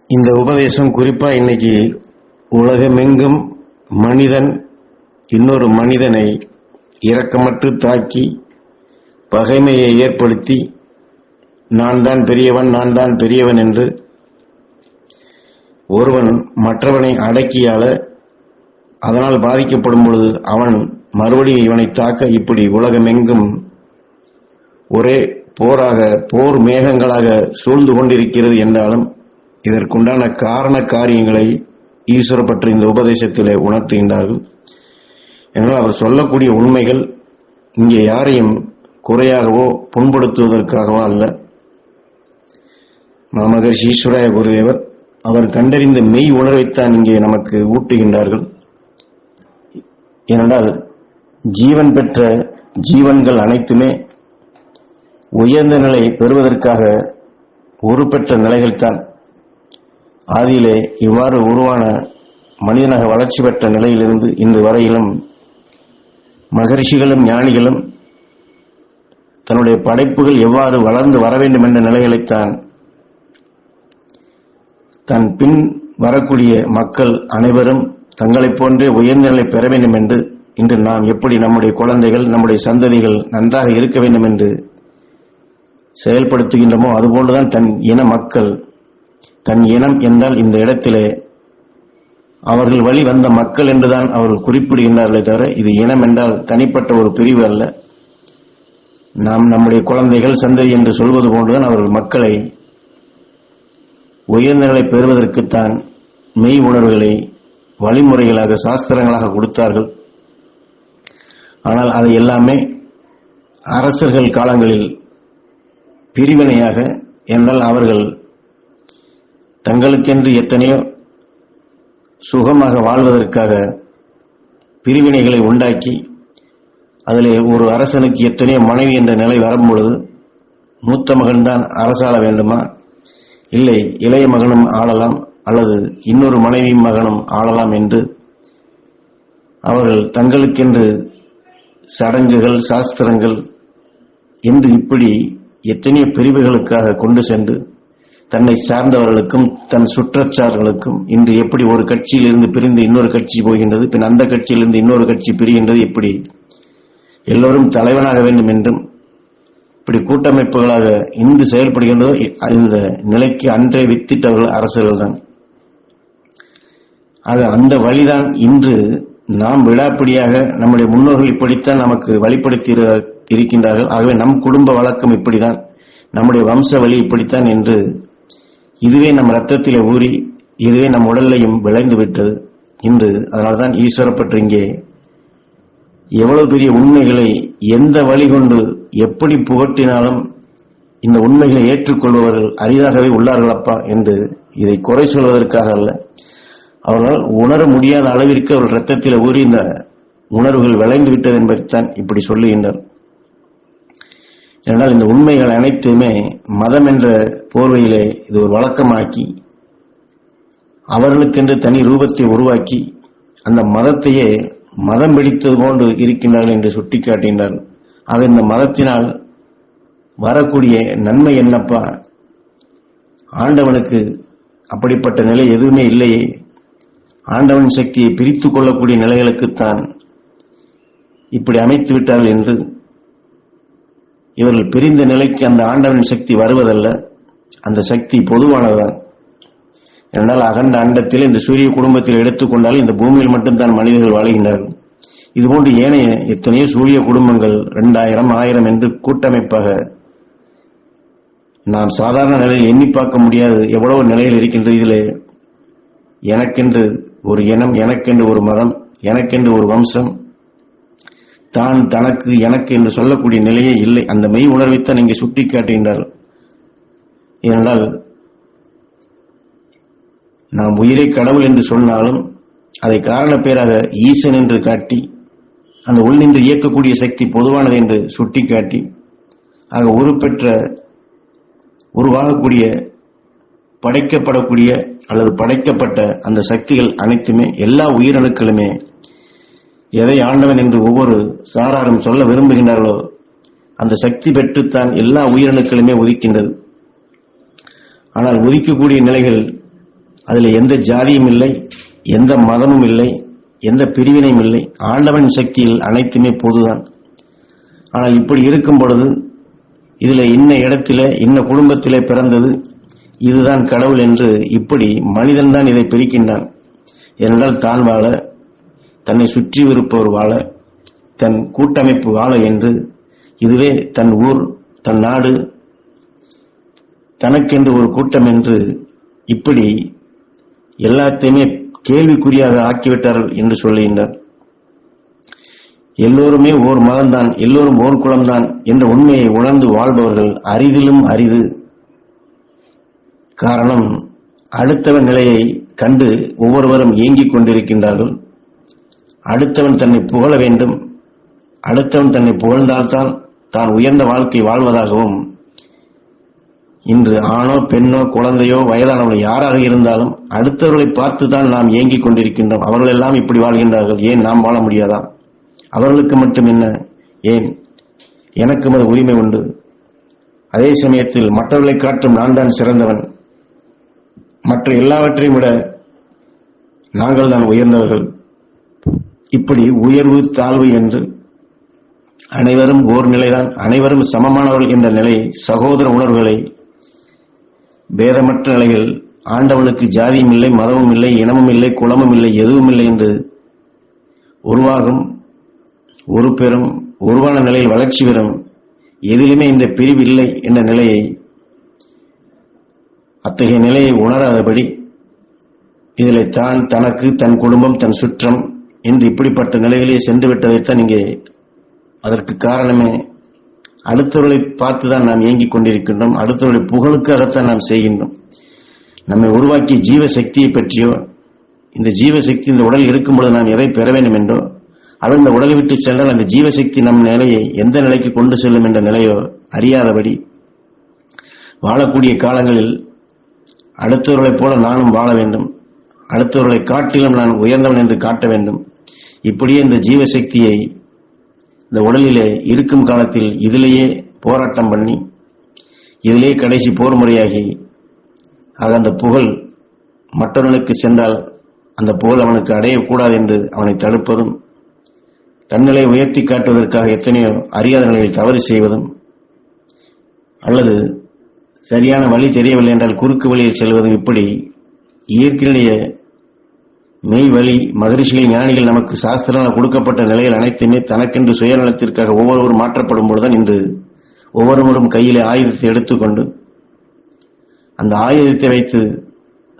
இந்த உபதேசம் குறிப்பா இன்னைக்கு உலகமெங்கும் மனிதன் இன்னொரு மனிதனை இரக்கமற்று தாக்கி பகைமையை ஏற்படுத்தி நான் தான் பெரியவன் என்று ஒருவன் மற்றவனை அடக்கியால அதனால் பாதிக்கப்படும் பொழுது அவன் மறுபடியும் இவனை தாக்க இப்படி உலகமெங்கும் ஒரே போர் மேகங்களாக சூழ்ந்து கொண்டிருக்கிறது என்றாலும் இதற்குண்டான காரண காரியங்களை ஈஸ்வர பற்றி இந்த உபதேசத்திலே உணர்த்துகின்றார்கள். என்றால் அவர் சொல்லக்கூடிய உண்மைகள் இங்கே யாரையும் குறையாகவோ புண்படுத்துவதற்காகவோ அல்ல. மாமகரிஷி ஈஸ்வராய குருதேவர் அவர் கண்டறிந்த மெய் உணர்வைத்தான் இங்கே நமக்கு ஊட்டுகின்றார்கள். ஏனென்றால் ஜீவன் பெற்ற ஜீவன்கள் அனைத்துமே உயர்ந்த நிலை பெறுவதற்காக உருப்பெற்ற நிலைகள்தான். ஆதியிலே இவ்வாறு உருவான மனிதனாக வளர்ச்சி பெற்ற நிலையிலிருந்து இன்று வரையிலும் மகரிஷிகளும் ஞானிகளும் தன்னுடைய படைப்புகள் எவ்வாறு வளர்ந்து வர வேண்டும் என்ற நிலைகளைத்தான் தன் பின் வரக்கூடிய மக்கள் அனைவரும் தங்களைப் போன்றே உயர்ந்த நிலை பெற வேண்டும் என்று இன்று நாம் எப்படி நம்முடைய குழந்தைகள் நம்முடைய சந்ததிகள் நன்றாக இருக்க வேண்டும் என்று செயல்படுத்துகின்றமோ அதுபோன்றுதான் தன் இன மக்கள், தன் இனம் என்றால் இந்த இடத்திலே அவர்கள் வழி வந்த மக்கள் என்றுதான் அவர்கள் குறிப்பிடுகின்றார்களே தவிர இது இனம் என்றால் தனிப்பட்ட ஒரு பிரிவு அல்ல. நாம் நம்முடைய குழந்தைகள் சந்ததி என்று சொல்வது போன்றுதான் அவர்கள் மக்களை உயர்நிலை பெறுவதற்குத்தான் மெய் உணர்வுகளை வழிமுறைகளாக சாஸ்திரங்களாக கொடுத்தார்கள். ஆனால் அதை எல்லாமே அரசர்கள் காலங்களில் பிரிவினையாக, என்றால் அவர்கள் தங்களுக்கென்று எத்தனையோ சுகமாக வாழ்வதற்காக பிரிவினைகளை உண்டாக்கி அதிலே ஒரு அரசனுக்கு எத்தனையோ மனைவி என்ற நிலை வரும்பொழுது மூத்த மகன்தான் அரசாள வேண்டுமா, இல்லை இளைய மகனும் ஆளலாம் அல்லது இன்னொரு மனைவியும் மகனும் ஆளலாம் என்று அவர்கள் தங்களுக்கென்று சடங்குகள் சாஸ்திரங்கள் என்று இப்படி எத்தனையோ பிரிவுகளுக்காக கொண்டு சென்று தன்னை சார்ந்தவர்களுக்கும் தன் சுற்றச்சார்களுக்கும் இன்று எப்படி ஒரு கட்சியிலிருந்து பிரிந்து இன்னொரு கட்சி போகின்றது, பின் அந்த கட்சியிலிருந்து இன்னொரு கட்சி பிரிகின்றது, எப்படி எல்லோரும் தலைவனாக வேண்டும் என்றும் இப்படி கூட்டமைப்புகளாக இன்று செயல்படுகின்றதோ இந்த நிலைக்கு அன்றே வித்திட்டவர்கள் அரசர்கள் தான். ஆக அந்த வழிதான் இன்று நாம் விடாப்பிடியாக நம்முடைய முன்னோர்கள் இப்படித்தான் நமக்கு வழிப்படுத்தி இருக்கின்றார்கள். ஆகவே நம் குடும்ப வழக்கம் இப்படித்தான், நம்முடைய வம்ச வழி இப்படித்தான் என்று இதுவே நம் ரத்தத்திலே ஊறி இதுவே நம் உடலையும் விளைந்து விட்டது இன்று. அதனால்தான் ஈஸ்வர பற்றி இங்கே எவ்வளவு பெரிய உண்மைகளை எந்த வழி கொண்டு எப்படி புகட்டினாலும் இந்த உண்மைகளை ஏற்றுக்கொள்பவர்கள் அரிதாகவே உள்ளார்களப்பா என்று இதை குறை சொல்வதற்காக அல்ல, அவர்களால் உணர முடியாத அளவிற்கு அவர்கள் ரத்தத்தில் ஊறி இந்த உணர்வுகள் விளைந்து விட்டது என்பதைத்தான் இப்படி சொல்லுகின்றார். ஏனென்றால் இந்த உண்மைகள் அனைத்துமே மதம் என்ற போர்வையிலே இது ஒரு வழக்கமாக்கி அவர்களுக்கென்று தனி ரூபத்தை உருவாக்கி அந்த மதத்தையே மதம் பிடித்தது போன்று இருக்கின்றார்கள் என்று சுட்டிக்காட்டுகின்றார்கள். ஆக இந்த மதத்தினால் வரக்கூடிய நன்மை என்னப்பா, ஆண்டவனுக்கு அப்படிப்பட்ட நிலை எதுவுமே இல்லையே, ஆண்டவன் சக்தியை பிரித்துக் கொள்ளக்கூடிய நிலைகளுக்குத்தான் இப்படி அமைத்து விட்டார்கள் என்று இவர்கள் பிரிந்த நிலைக்கு அந்த ஆண்டவன் சக்தி வருவதல்ல, அந்த சக்தி பொதுவானதுதான். என்றால் அகண்ட அண்டத்தில் இந்த சூரிய குடும்பத்தில் எடுத்துக்கொண்டால் இந்த பூமியில் மட்டும்தான் மனிதர்கள் வாழ்கின்றார்கள். இதுபோன்று ஏனைய எத்தனையோ சூரிய குடும்பங்கள் 2000 1000 என்று கூட்டமைப்பாக நாம் சாதாரண நிலையில் எண்ணி பார்க்க முடியாது எவ்வளவு நிலையில் இருக்கின்றது. இதிலே எனக்கென்று ஒரு இனம், எனக்கென்று ஒரு மதம், எனக்கென்று ஒரு வம்சம், தான் தனக்கு எனக்கு என்று சொல்லக்கூடிய நிலையே இல்லை. அந்த மெய் உணர்வைத்தான் இங்கே சுட்டிக்காட்டுகின்றார்கள். ஏனென்றால் நாம் உயிரை கடவுள் என்று சொன்னாலும் அதை காரண பேராக ஈசன் என்று காட்டி அந்த உள் நின்று இயக்கக்கூடிய சக்தி பொதுவானது என்று சுட்டிக்காட்டி ஆக உருவாகக்கூடிய படைக்கப்படக்கூடிய அல்லது படைக்கப்பட்ட அந்த சக்திகள் அனைத்துமே எல்லா உயிரணுக்களுமே எதை ஆண்டவன் என்று ஒவ்வொரு சாராரும் சொல்ல விரும்புகின்றார்களோ அந்த சக்தி பெற்றுத்தான் எல்லா உயிரணுக்களுமே உதிக்கின்றது. ஆனால் உதிக்கக்கூடிய நிலைகள் அதில் எந்த ஜாதியும் இல்லை, எந்த மதமும் இல்லை, எந்த பிரிவினையும் இல்லை. ஆண்டவன் சக்தியில் அனைத்துமே பொதுதான். ஆனால் இப்படி இருக்கும் பொழுது இதுல இன்ன இடத்திலே இன்ன குடும்பத்திலே பிறந்தது, இதுதான் கடவுள் என்று இப்படி மனிதன் தான் இதை பிரிக்கின்றான். ஏனென்றால் தான் வாழ, தன்னை சுற்றி இருப்பவர் வாழ, தன் கூட்டமைப்பு வாழ என்று, இதுவே தன் ஊர், தன் நாடு, தனக்கென்று ஒரு கூட்டம் என்று இப்படி எல்லாத்தையுமே கேள்விக்குறியாக ஆக்கிவிட்டார்கள் என்று சொல்லுகின்றார். எல்லோருமே ஓர் மதம்தான், எல்லோரும் ஓர் குலம்தான் என்ற உண்மையை உணர்ந்து வாழ்பவர்கள் அரிதிலும் அரிது. காரணம், அடுத்தவன் நிலையை கண்டு ஒவ்வொருவரும் ஏங்கிக் கொண்டிருக்கின்றார்கள். அடுத்தவன் தன்னை புகழ வேண்டும், அடுத்தவன் தன்னை புகழ்ந்தால்தான் தான் உயர்ந்த வாழ்க்கை வாழ்வதாகவும், இன்று ஆணோ பெண்ணோ குழந்தையோ வயதானவனோ யாராக இருந்தாலும் அடுத்தவர்களை பார்த்துதான் நாம் ஏங்கிக் கொண்டிருக்கின்றோம். அவர்கள் எல்லாம் இப்படி வாழ்கின்றார்கள், ஏன் நாம் வாழ முடியாதா? அவர்களுக்கு மட்டும் என்ன, ஏன் எனக்கும் அது உரிமை உண்டு? அதே சமயத்தில் மற்றவர்களை காட்டும் நான் தான் சிறந்தவன், மற்ற எல்லாவற்றையும் விட நாங்கள் தான் உயர்ந்தவர்கள். இப்படி உயர்வு தாழ்வு என்று அனைவரும் ஓர் நிலைதான், அனைவரும் சமமானவர்கள் என்ற நிலை, சகோதர உணர்வுகளை, பேதமற்ற நிலையில் ஆண்டவனுக்கு ஜாதியும் இல்லை, மதமும் இல்லை, இனமும் இல்லை, குலமும் இல்லை, எதுவும் இல்லை என்று உருவாகும் ஒரு பெரும் உருவான நிலையில் வளர்ச்சி பெறும். எதிலுமே இந்த பிரிவு இல்லை என்ற நிலையை, அத்தகைய நிலையை உணராதபடி இதில் தான், தனக்கு, தன் குடும்பம், தன் சுற்றம் என்று இப்படிப்பட்ட நிலையிலே சென்று விட்டதைத்தான் இங்கே. அதற்கு காரணமே அடுத்தவர்களை பார்த்துதான் நாம் இயங்கிக் கொண்டிருக்கின்றோம், அடுத்தவர்களை புகழுக்காகத்தான் நாம் செய்கின்றோம். நம்மை உருவாக்கிய ஜீவசக்தியை பற்றியோ, இந்த ஜீவசக்தி இந்த உடல் இருக்கும்போது நாம் எதை பெற வேண்டும் என்றோ, அல்லது இந்த உடலை விட்டு சென்றால் அந்த ஜீவசக்தி நம் நிலையை எந்த நிலைக்கு கொண்டு செல்லும் என்ற நிலையோ அறியாதபடி வாழக்கூடிய காலங்களில் அடுத்தவர்களைப் போல நானும் வாழ வேண்டும், அடுத்தவர்களை காட்டிலும் நான் உயர்ந்தவன் என்று காட்ட வேண்டும். இப்படியே இந்த ஜீவசக்தியை இந்த உடலிலே இருக்கும் காலத்தில் இதிலேயே போராட்டம் பண்ணி, இதிலே கடைசி போர் முறையாகி, ஆக அந்த புகழ் மற்றவர்களுக்கு சென்றால் அந்த புகழ் அவனுக்கு அடையக்கூடாது என்று அவனை தடுப்பதும், தன்னிலை உயர்த்தி காட்டுவதற்காக எத்தனையோ அறியாத நிலையில் தவறு செய்வதும், அல்லது சரியான வழி தெரியவில்லை என்றால் குறுக்கு வழியில் செல்வதும், இப்படி இயற்கையிலேய மெய் வழி மகரிஷிகள் ஞானிகள் நமக்கு சாஸ்திரங்கள் கொடுக்கப்பட்ட நிலையில் அனைத்துமே தனக்கென்று சுயநலத்திற்காக ஒவ்வொருவரும் மாற்றப்படும் பொழுதுதான் இன்று ஒவ்வொருவரும் கையிலே ஆயுதத்தை எடுத்துக்கொண்டு அந்த ஆயுதத்தை வைத்து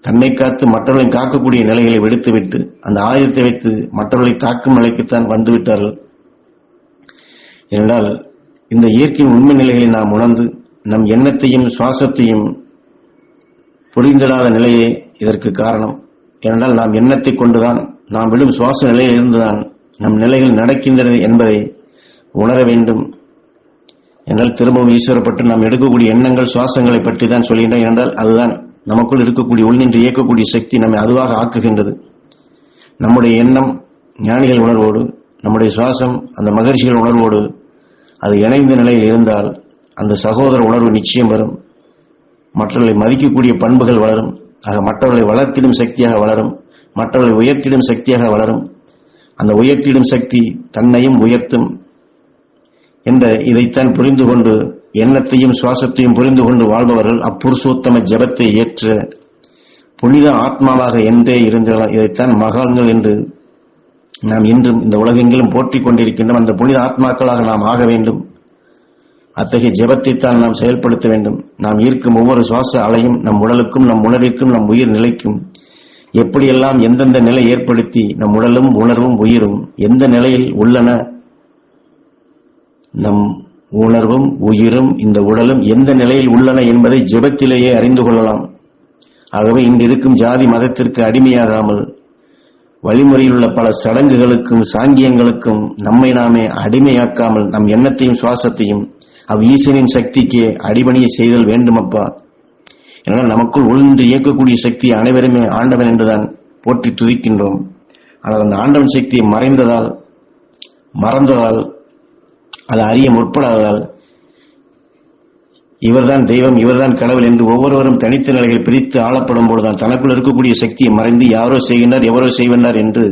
தன்னை காத்து மற்றவர்களை காக்கக்கூடிய நிலைகளை விடுத்துவிட்டு அந்த ஆயுதத்தை வைத்து மற்றவர்களை தாக்கும் நிலைக்குத்தான் வந்துவிட்டார்கள். என்றால் இந்த இயற்கையின் உண்மை நிலைகளை நாம் உணர்ந்து நம் எண்ணத்தையும் சுவாசத்தையும் புரிந்திடாத நிலையே இதற்கு காரணம். ஏனென்றால் நாம் எண்ணத்தை கொண்டுதான், நாம் விடும் சுவாச நிலையில் இருந்துதான் நம் நிலைகள் நடக்கின்றது என்பதை உணர வேண்டும். என்றால் திரும்பவும் ஈஸ்வரப்பட்டு நாம் எடுக்கக்கூடிய எண்ணங்கள் சுவாசங்களை பற்றி தான் சொல்கின்றேன். என்றால் அதுதான் நமக்குள் இருக்கக்கூடிய உள்நின்று இயக்கக்கூடிய சக்தி நம்மை அதுவாக ஆக்குகின்றது. நம்முடைய எண்ணம் ஞானிகள் உணர்வோடு, நம்முடைய சுவாசம் அந்த மகரிஷிகள் உணர்வோடு அது இணைந்த நிலையில் இருந்தால் அந்த சகோதர உணர்வு நிச்சயம் வரும். மற்றவர்களை மதிக்கக்கூடிய பண்புகள் வளரும். ஆக மற்றவர்களை வளர்த்திடும் சக்தியாக வளரும், மற்றவர்களை உயர்த்திடும் சக்தியாக வளரும். அந்த உயர்த்திடும் சக்தி தன்னையும் உயர்த்தும் என்ற இதைத்தான் புரிந்து கொண்டு எண்ணத்தையும் சுவாசத்தையும் புரிந்து கொண்டு வாழ்பவர்கள் அப்புருஷோத்தம ஜபத்தை ஏற்ற புனித ஆத்மாவாக என்றே இருந்தால் இதைத்தான் மகான்கள் என்று நாம் இன்றும் இந்த உலகெங்கிலும் போற்றிக் கொண்டிருக்கின்றோம். அந்த புனித ஆத்மாக்களாக நாம் ஆக வேண்டும். அத்தகைய ஜெபத்தைத்தான் நாம் செயல்படுத்த வேண்டும். நாம் ஈர்க்கும் ஒவ்வொரு சுவாச அலையும் நம் உடலுக்கும், நம் உணர்விற்கும், நம் உயிர் நிலைக்கும் எப்படியெல்லாம் எந்தெந்த நிலை ஏற்படுத்தி நம் உடலும் உணர்வும் உயிரும் எந்த நிலையில் உள்ளன, நம் உணர்வும் உயிரும் இந்த உடலும் எந்த நிலையில் உள்ளன என்பதை ஜெபத்திலேயே அறிந்து கொள்ளலாம். ஆகவே இன்று இருக்கும் ஜாதி மதத்திற்கு அடிமையாகாமல் வழிமுறையில் உள்ள பல சடங்குகளுக்கும் சாங்கியங்களுக்கும் நம்மை நாமே அடிமையாக்காமல் நம் எண்ணத்தையும் சுவாசத்தையும் ஈசனின் சக்திக்கு அடிபணிய செய்தல் வேண்டுமப்பா. ஏனால் நமக்குள் உள்நின்று இயக்கக்கூடிய சக்தி அனைவருமே ஆண்டவன் என்றுதான் போற்றி துதிக்கின்றோம். ஆனால் அந்த ஆண்டவன் சக்தியை மறந்ததால், அது அறிய முற்படாததால் இவர்தான் தெய்வம், இவர்தான் கடவுள் என்று ஒவ்வொருவரும் தனித்த நிலைகள் பிரித்து ஆளப்படும் பொழுதுதான் தனக்குள் இருக்கக்கூடிய சக்தியை மறைந்து யாரோ செய்கின்றார், எவரோ செய்கின்றார் என்று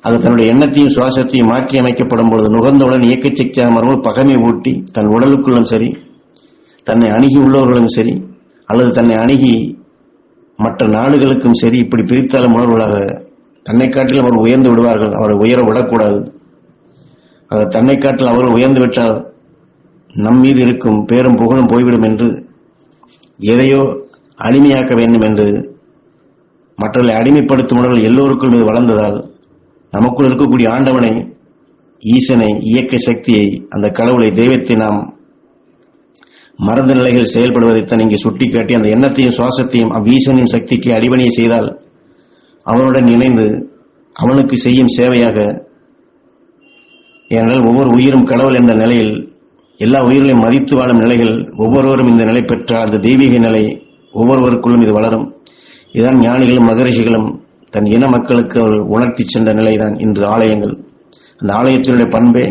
அது தன்னுடைய எண்ணத்தையும் சுவாசத்தையும் மாற்றி அமைக்கப்படும் பொழுது நுகர்ந்தவுடன் இயக்க சக்தியாக மறுபடியும் பகைமை ஊட்டி தன் உடலுக்குள்ளும் சரி, தன்னை அணுகி உள்ளவர்களும் சரி, அல்லது தன்னை அணுகி மற்ற நாடுகளுக்கும் சரி, இப்படி பிரித்தாலும் உணர்வுகளாக தன்னை காட்டிலும் அவர் உயர்ந்து விடுவார்கள். அவரை உயர விடக்கூடாது. தன்னை காட்டில் அவர்கள் உயர்ந்து விட்டால் நம் மீது இருக்கும் பேரும் புகழும் போய்விடும் என்று எதையோ அடிமையாக்க வேண்டும் என்று மற்றவர்களை அடிமைப்படுத்தும் உணர்வுகள் எல்லோருக்கும் மீது வளர்ந்ததால் நமக்குள் இருக்கக்கூடிய ஆண்டவனை, ஈசனை, இயக்க சக்தியை, அந்த கடவுளை, தெய்வத்தை நாம் மறந்த நிலைகள் செயல்படுவதைத்தான் இங்கே சுட்டிக்காட்டி அந்த எண்ணத்தையும் சுவாசத்தையும் அவ்வீசனின் சக்திக்கு அடிபணியை செய்தால் அவனுடன் இணைந்து அவனுக்கு செய்யும் சேவையாக, ஏனென்றால் ஒவ்வொரு உயிரும் கடவுள் என்ற நிலையில் எல்லா உயிர்களையும் மதித்து வாழும் நிலைகள் ஒவ்வொருவரும் இந்த நிலை பெற்றால் அந்த தெய்வீக நிலை ஒவ்வொருவருக்குள்ளும் இது வளரும். இதுதான் ஞானிகளும் மகரிஷிகளும் தன் இன மக்களுக்கு அவர்கள் உணர்த்தி சென்ற நிலைதான் இன்று ஆலயங்கள். அந்த ஆலயத்தினுடைய பண்பே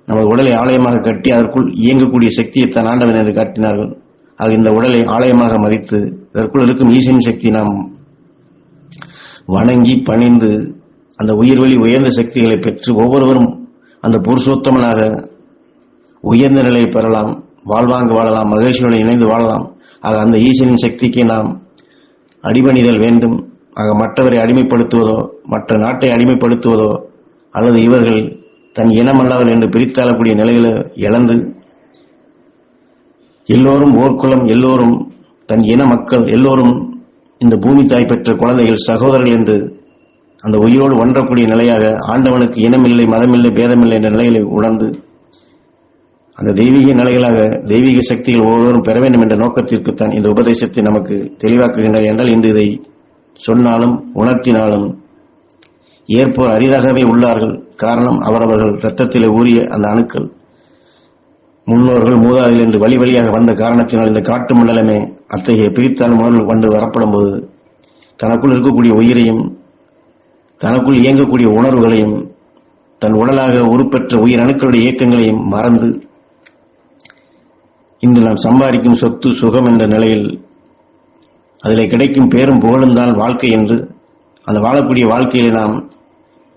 நமது உடலை ஆலயமாக கட்டி அதற்குள் இயங்கக்கூடிய சக்தியை தான் ஆண்டவன் என்று காட்டினார்கள். ஆக இந்த உடலை ஆலயமாக மதித்து அதற்குள் இருக்கும் ஈசனின் சக்தி நாம் வணங்கி பணிந்து அந்த உயிர்வழி உயர்ந்த சக்திகளை பெற்று ஒவ்வொருவரும் அந்த புருஷோத்தமனாக உயர்ந்த நிலையை பெறலாம், வாழ்வாங்கு வாழலாம், மகிழ்ச்சியுடன் இணைந்து வாழலாம். ஆக அந்த ஈசனின் சக்திக்கு நாம் அடிபணிதல் வேண்டும். ஆக மற்றவரை அடிமைப்படுத்துவதோ, மற்ற நாட்டை அடிமைப்படுத்துவதோ, அல்லது இவர்கள் தன் இனமல்லவர் என்று பிரித்தாளக்கூடிய நிலைகளை இழந்து எல்லோரும் ஓர்குலம், எல்லோரும் தன் இன மக்கள், எல்லோரும் இந்த பூமி தாய் பெற்ற குழந்தைகள், சகோதரர்கள் என்று அந்த உயிரோடு ஒன்றக்கூடிய நிலையாக ஆண்டவனுக்கு இனமில்லை, மதமில்லை, பேதமில்லை என்ற நிலைகளை உணர்ந்து அந்த தெய்வீக நிலைகளாக தெய்வீக சக்திகள் ஒவ்வொருவரும் பெற வேண்டும் என்ற நோக்கத்திற்குத்தான் இந்த உபதேசத்தை நமக்கு தெளிவாக்குகின்றனர். என்றால் இன்று இதை சொன்னாலும் உணர்த்தினாலும் ஏற்போர் அரிதாகவே உள்ளார்கள். காரணம், அவரவர்கள் இரத்தத்திலே ஊறிய அந்த அணுக்கள் முன்னோர்கள் மூதாதைகள் என்று வழி வழியாக வந்த காரணத்தினால் இந்த காட்டு மண்டலமே அத்தகைய பிரித்தால் உணர்வு கொண்டு வரப்படும் போது தனக்குள் இருக்கக்கூடிய உயிரையும் தனக்குள் இயங்கக்கூடிய உணர்வுகளையும் தன் உடலாக உருப்பெற்ற உயிர் அணுக்களுடைய இயக்கங்களையும் மறந்து இன்று நாம் சம்பாதிக்கும் சொத்து சுகம் என்ற நிலையில் அதில் கிடைக்கும் பேரும் புகழும் தான் வாழ்க்கை என்று அந்த வாழக்கூடிய வாழ்க்கையிலே நாம்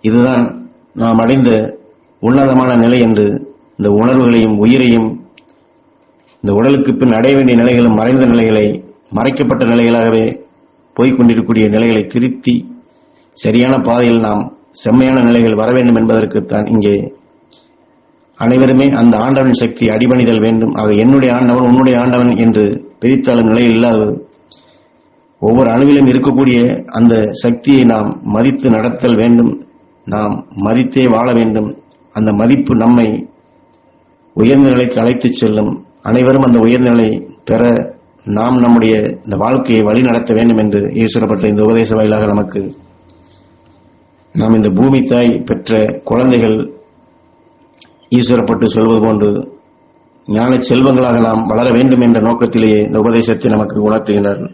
இதுதான் நாம் அடைந்த உன்னதமான நிலை என்று இந்த உணர்வுகளையும் உயிரையும் இந்த உடலுக்கு பின் அடைய வேண்டிய நிலைகளும் மறைந்த நிலைகளை மறைக்கப்பட்ட நிலைகளாகவே போய்கொண்டிருக்கக்கூடிய நிலைகளை திருத்தி சரியான பாதையில் நாம் செம்மையான நிலைகள் வர வேண்டும் என்பதற்குத்தான் இங்கே அனைவருமே அந்த ஆண்டவன் சக்தி அடிபணிதல் வேண்டும். ஆக என்னுடைய ஆண்டவன் உன்னுடைய ஆண்டவன் என்று பிரித்தாளும் நிலையில் இல்லாதது ஒவ்வொரு அணுவிலும் இருக்கக்கூடிய அந்த சக்தியை நாம் மதித்து நடத்தல் வேண்டும். நாம் மதித்தே வாழ வேண்டும். அந்த மதிப்பு நம்மை உயர்ந்த நிலைக்கு அழைத்துச் செல்லும். அனைவரும் அந்த உயர்ந்த நிலை பெற நாம் நம்முடைய இந்த வாழ்க்கையை வழி நடத்த வேண்டும் என்று ஈஸ்வரப்பட்ட இந்த உபதேச வாயிலாக நமக்கு நாம் இந்த பூமி தாய் பெற்ற குழந்தைகள் ஈஸ்வரப்பட்டு சொல்வது போன்று ஞான செல்வங்களாக நாம் வளர வேண்டும் என்ற நோக்கத்திலேயே இந்த உபதேசத்தை நமக்கு உணர்த்துகிறார்கள்.